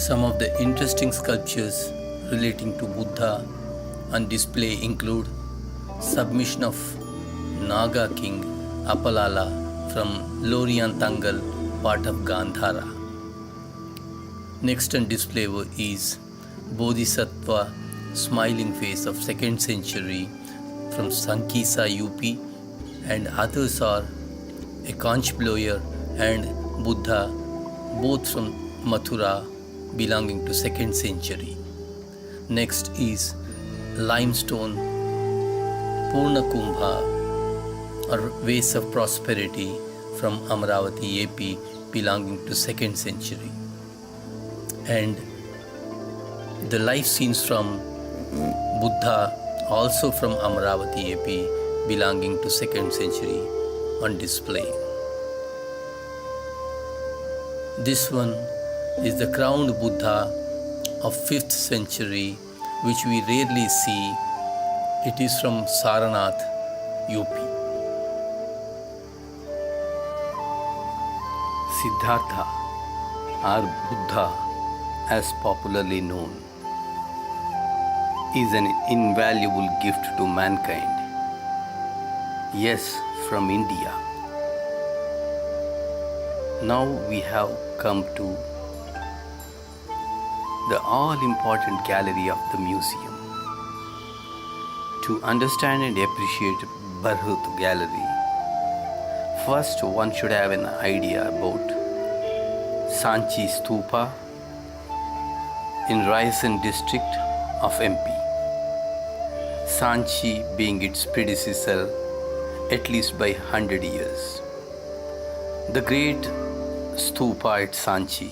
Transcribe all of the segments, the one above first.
Some of the interesting sculptures relating to Buddha on display include submission of Naga king Apalala from Loriyantangal, part of Gandhara. Next on display is Bodhisattva smiling face of 2nd century from Sankisa UP, and others are a conch blower and Buddha, both from Mathura, belonging to 2nd century. Next is limestone Purna Kumbha or vase of prosperity from Amravati AP, belonging to 2nd century. And the life scenes from Buddha, also from Amravati AP, belonging to 2nd century, on display. This one is the crowned Buddha of 5th century, which we rarely see. It is from Saranath, UP. Siddhartha, or Buddha as popularly known, is an invaluable gift to mankind. Yes, from India. Now we have come to the all-important gallery of the museum. To understand and appreciate Barhut Gallery, first one should have an idea about Sanchi Stupa in Raisen district of MP. Sanchi being its predecessor at least by 100 years. The great Stupa at Sanchi,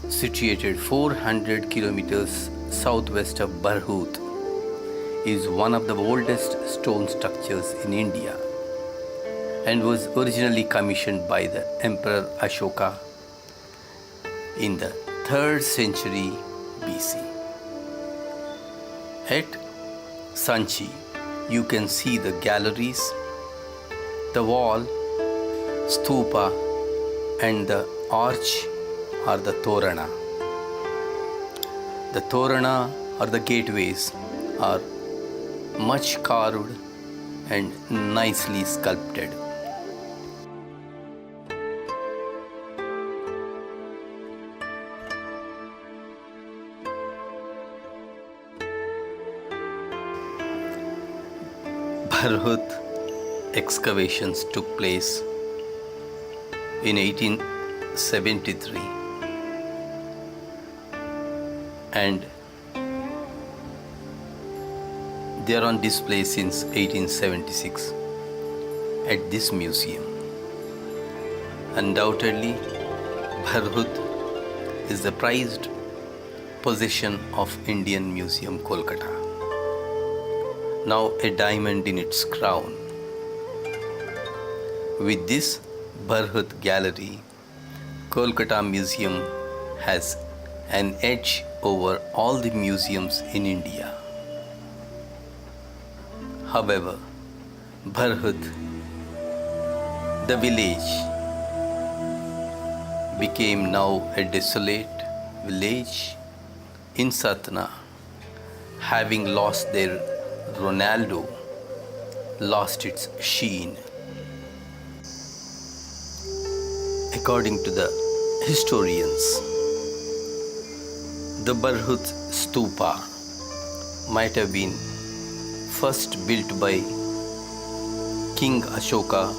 situated 400 kilometers southwest of Barhut, is one of the oldest stone structures in India and was originally commissioned by the Emperor Ashoka in the 3rd century BC. At Sanchi, you can see the galleries, the wall, stupa, and the arch or the torana. The torana or the gateways are much carved and nicely sculpted. Barhut excavations took place in 1873 and they are on display since 1876 at this museum. Undoubtedly, Barhut is the prized possession of Indian Museum Kolkata, now a diamond in its crown. With this Barhut Gallery, Kolkata Museum has an edge over all the museums in India. However, Barhut, the village, became now a desolate village in Satna, having lost their Ronaldo, lost its sheen. According to the historians, the Barhut Stupa might have been first built by King Ashoka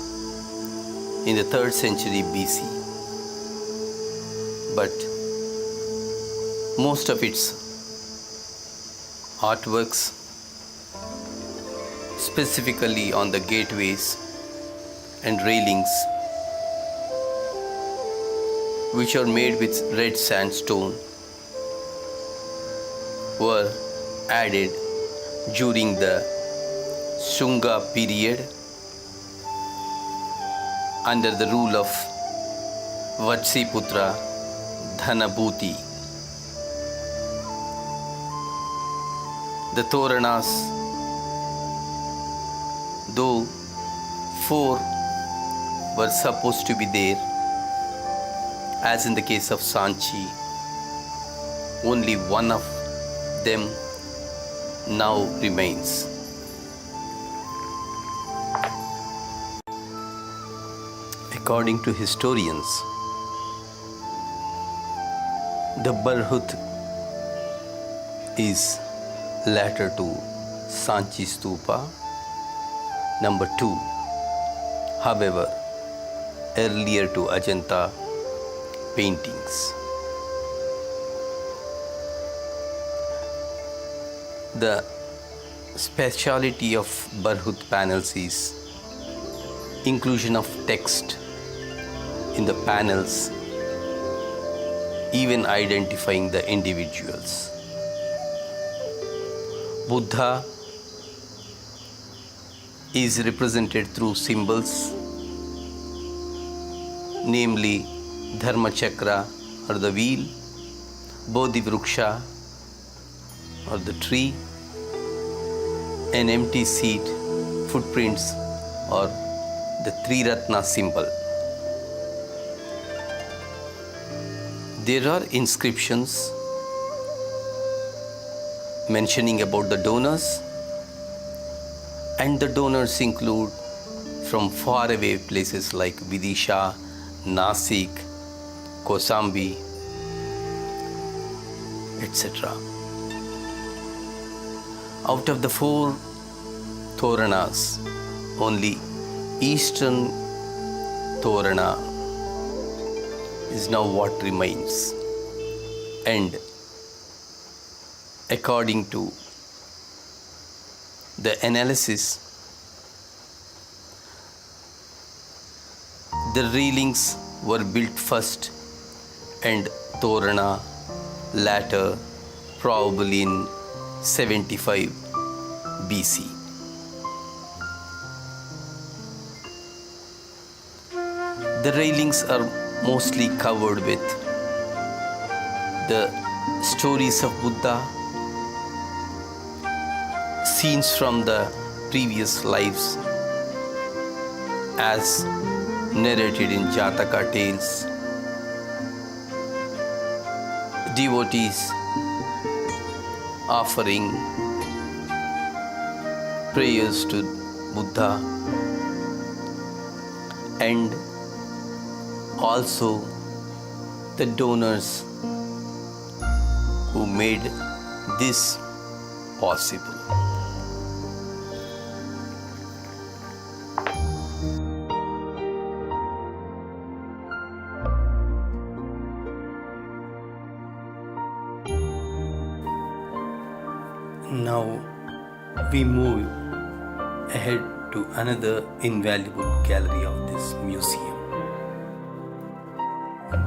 in the 3rd century BC, but most of its artworks, specifically on the gateways and railings, which are made with red sandstone, were added during the Shunga period under the rule of Vatsiputra Dhanabhuti. The Toranas, though 4 were supposed to be there, as in the case of Sanchi, only one of them now remains. According to historians, the Barhut is later to Sanchi Stupa number 2, however earlier to Ajanta paintings. The speciality of Barhut panels is inclusion of text in the panels, even identifying the individuals. Buddha is represented through symbols, namely Dharma Chakra or the wheel, Bodhi Vriksha or the tree, an empty seat, footprints or the Three Ratna symbol. There are inscriptions mentioning about the donors, and the donors include from faraway places like Vidisha, Nasik, Kosambi, etc. Out of the 4 Toranas, only Eastern Torana is now what remains, and according to the analysis, the railings were built first and Torana later, probably in 75 BC. The railings are mostly covered with the stories of Buddha, scenes from the previous lives as narrated in Jataka tales, devotees offering prayers to Buddha, and also the donors who made this possible. Now we move ahead to another invaluable gallery of this museum.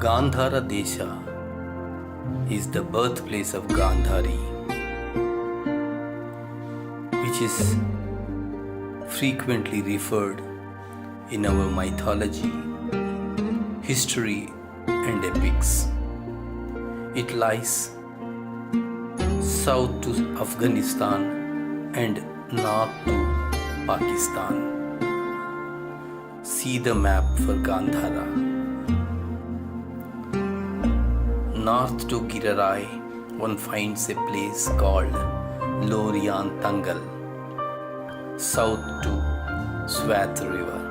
Gandhara Desha is the birthplace of Gandhari, which is frequently referred in our mythology, history, and epics. It lies south to Afghanistan and north to Pakistan. See the map for Gandhara. North to Girarai, one finds a place called Lorian Tangal. South to Swat River.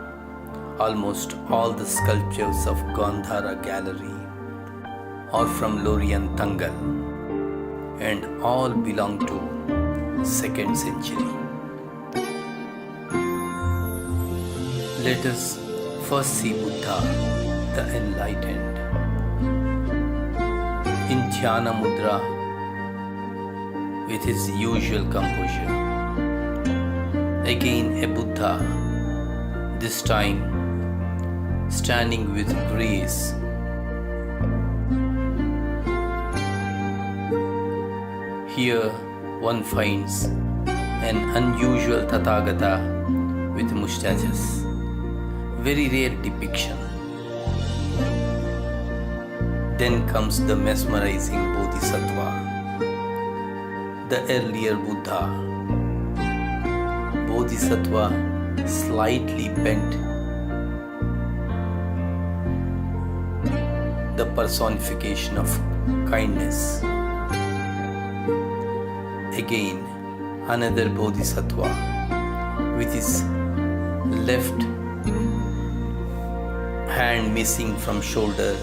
Almost all the sculptures of Gandhara Gallery are from Lorian Tangal, and all belong to 2nd century. Let us first see Buddha, the enlightened, in Dhyana Mudra with his usual composure. Again a Buddha, this time standing with grace. Here one finds an unusual Tathagata with mustaches. Very rare depiction. Then comes the mesmerizing Bodhisattva, the earlier Buddha. Bodhisattva slightly bent, the personification of kindness. Again, another Bodhisattva with his left hand missing from shoulder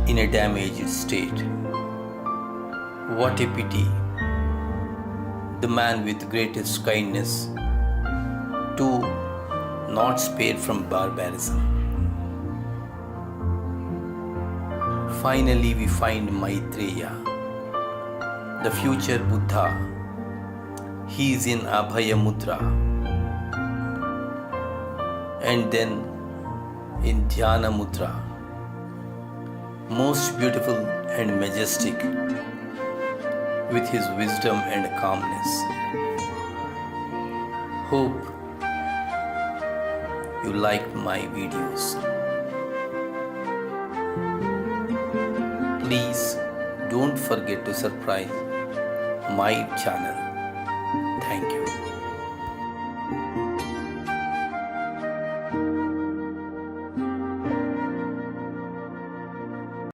in a damaged state. What a pity! The man with greatest kindness, too not spared from barbarism. Finally, we find Maitreya, the future Buddha. He is in Abhaya Mudra, and then in Dhyana Mudra, most beautiful and majestic, with his wisdom and calmness. Hope you liked my videos. Please don't forget to subscribe my channel.